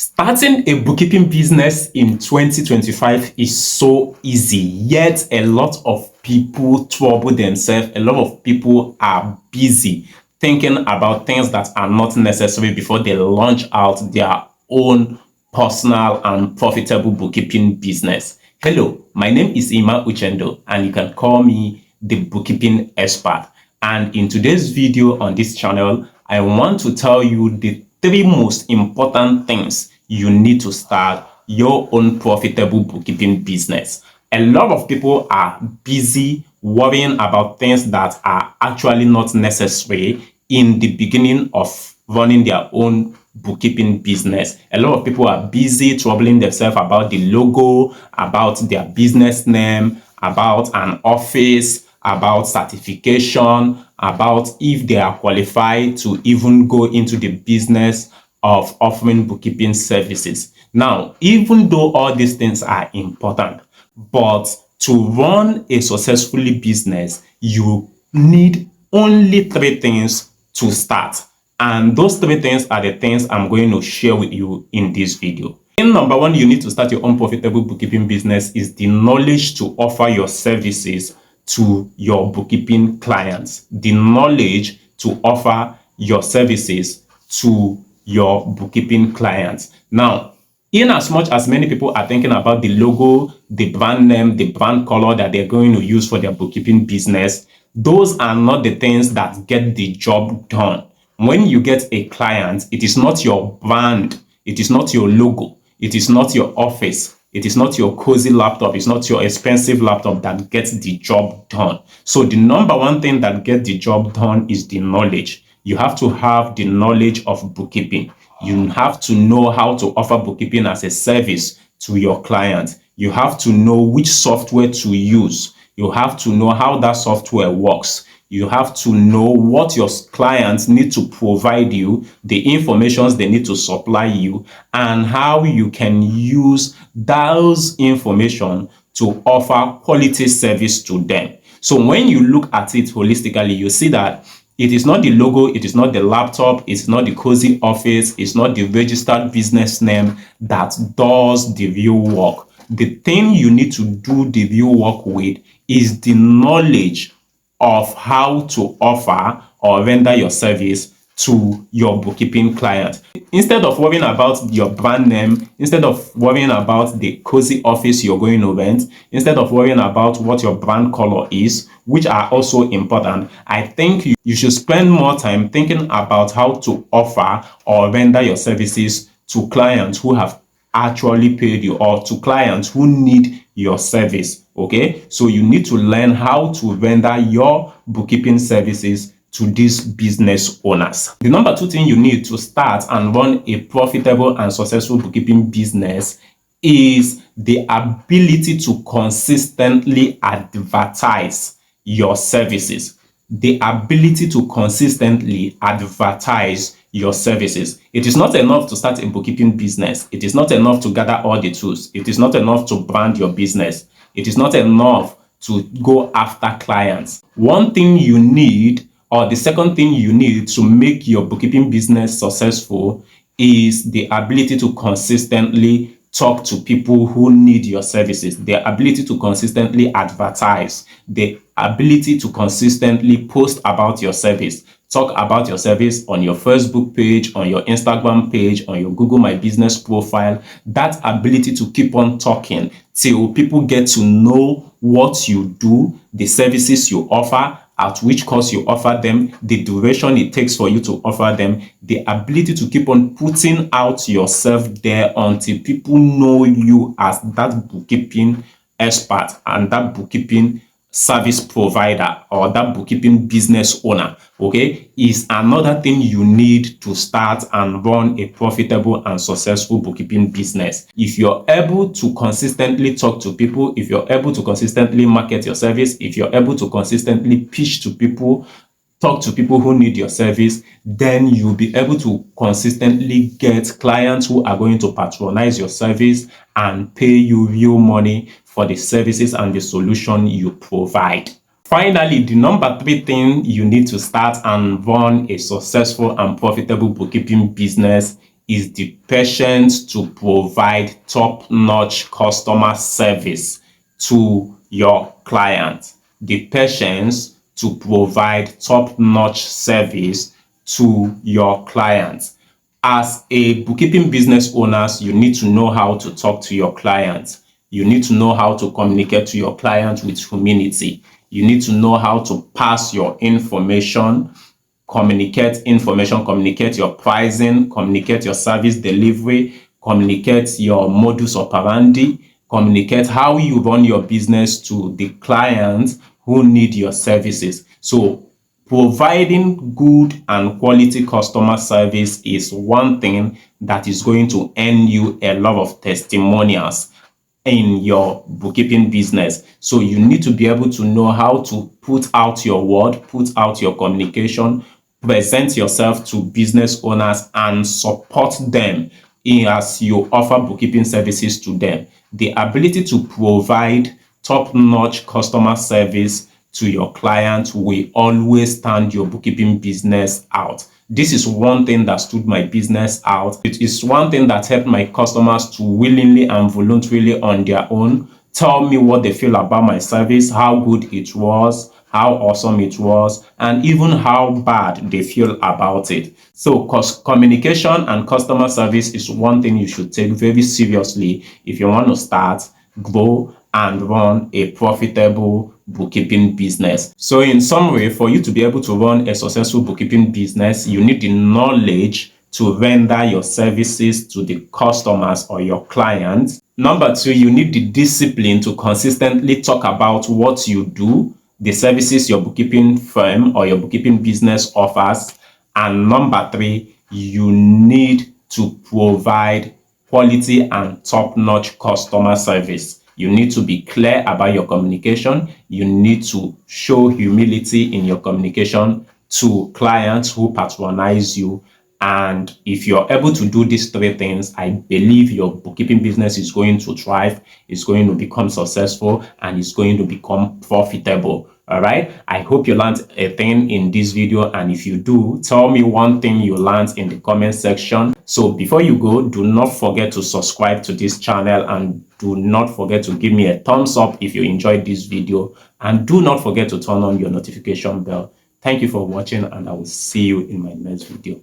Starting a bookkeeping business in 2025 is so easy, yet a lot of people trouble themselves. A lot of people are busy thinking about things that are not necessary before they launch out their own personal and profitable bookkeeping business. Hello, my name is Ima Uchendo, and you can call me the bookkeeping expert. And in today's video on this channel, I want to tell you the three most important things you need to start your own profitable bookkeeping business. A lot of people are busy worrying about things that are actually not necessary in the beginning of running their own bookkeeping business. A lot of people are busy troubling themselves about the logo, about their business name, about an office, about certification, about if they are qualified to even go into the business of offering bookkeeping services. Now, even though all these things are important, but to run a successful business, you need only three things to start. And those three things are the things I'm going to share with you in this video. Number one, you need to start your own profitable bookkeeping business is the knowledge to offer your services to your bookkeeping clients. The knowledge to offer your services to your bookkeeping clients. Now, in as much as many people are thinking about the logo, the brand name, the brand color that they're going to use for their bookkeeping business, those are not the things that get the job done. When you get a client, it is not your brand, it is not your logo, it is not your office, it is not your cozy laptop, it's not your expensive laptop that gets the job done. So the number one thing that gets the job done is the knowledge. You have to have the knowledge of bookkeeping. You have to know how to offer bookkeeping as a service to your clients. You have to know which software to use. You have to know how that software works. You have to know what your clients need to provide you, the information they need to supply you, and how you can use those information to offer quality service to them. So when you look at it holistically, you see that it is not the logo, it is not the laptop, it's not the cozy office, it's not the registered business name that does the real work. The thing you need to do the real work with is the knowledge of how to offer or render your service to your bookkeeping client. Instead of worrying about your brand name, instead of worrying about the cozy office you're going to rent, instead of worrying about what your brand color is, which are also important, I think you should spend more time thinking about how to offer or render your services to clients who have actually paid you or to clients who need your service. Okay, so you need to learn how to render your bookkeeping services to these business owners. The number two thing you need to start and run a profitable and successful bookkeeping business is the ability to consistently advertise your services. The ability to consistently advertise your services. It is not enough to start a bookkeeping business. It is not enough to gather all the tools. It is not enough to brand your business. It is not enough to go after clients. One thing you need, or the second thing you need to make your bookkeeping business successful, is the ability to consistently talk to people who need your services, the ability to consistently advertise, the ability to consistently post about your service, talk about your service on your Facebook page, on your Instagram page, on your Google My Business profile. That ability to keep on talking till people get to know what you do, the services you offer, at which cost you offer them, the duration it takes for you to offer them, the ability to keep on putting out yourself there until people know you as that bookkeeping expert and that bookkeeping service provider or that bookkeeping business owner, okay, is another thing you need to start and run a profitable and successful bookkeeping business. If you're able to consistently talk to people, if you're able to consistently market your service, if you're able to consistently pitch to people, talk to people who need your service, then you'll be able to consistently get clients who are going to patronize your service and pay you real money for the services and the solution you provide. Finally, the number three thing you need to start and run a successful and profitable bookkeeping business is the patience to provide top-notch customer service to your client. The patience to provide top-notch service to your clients. As a bookkeeping business owners, you need to know how to talk to your clients. You need to know how to communicate to your clients with humility. You need to know how to pass your information, communicate information, communicate your pricing, communicate your service delivery, communicate your modus operandi, communicate how you run your business to the clients who need your services. So providing good and quality customer service is one thing that is going to earn you a lot of testimonials in your bookkeeping business. So you need to be able to know how to put out your word, put out your communication, present yourself to business owners and support them as you offer bookkeeping services to them. The ability to provide top-notch customer service to your clients will always stand your bookkeeping business out. This is one thing that stood my business out. It is one thing that helped my customers to willingly and voluntarily on their own tell me what they feel about my service, how good it was, how awesome it was, and even how bad they feel about it. So communication and customer service is one thing you should take very seriously if you want to start, grow, and run a profitable bookkeeping business. So in summary, for you to be able to run a successful bookkeeping business, you need the knowledge to render your services to the customers or your clients. Number two, you need the discipline to consistently talk about what you do, the services your bookkeeping firm or your bookkeeping business offers. And number three, you need to provide quality and top-notch customer service. You need to be clear about your communication. You need to show humility in your communication to clients who patronize you. And if you're able to do these three things, I believe your bookkeeping business is going to thrive, it's going to become successful, and it's going to become profitable. All right. I hope you learned a thing in this video. And if you do, tell me one thing you learned in the comment section. So before you go, do not forget to subscribe to this channel and do not forget to give me a thumbs up if you enjoyed this video. And do not forget to turn on your notification bell. Thank you for watching, and I will see you in my next video.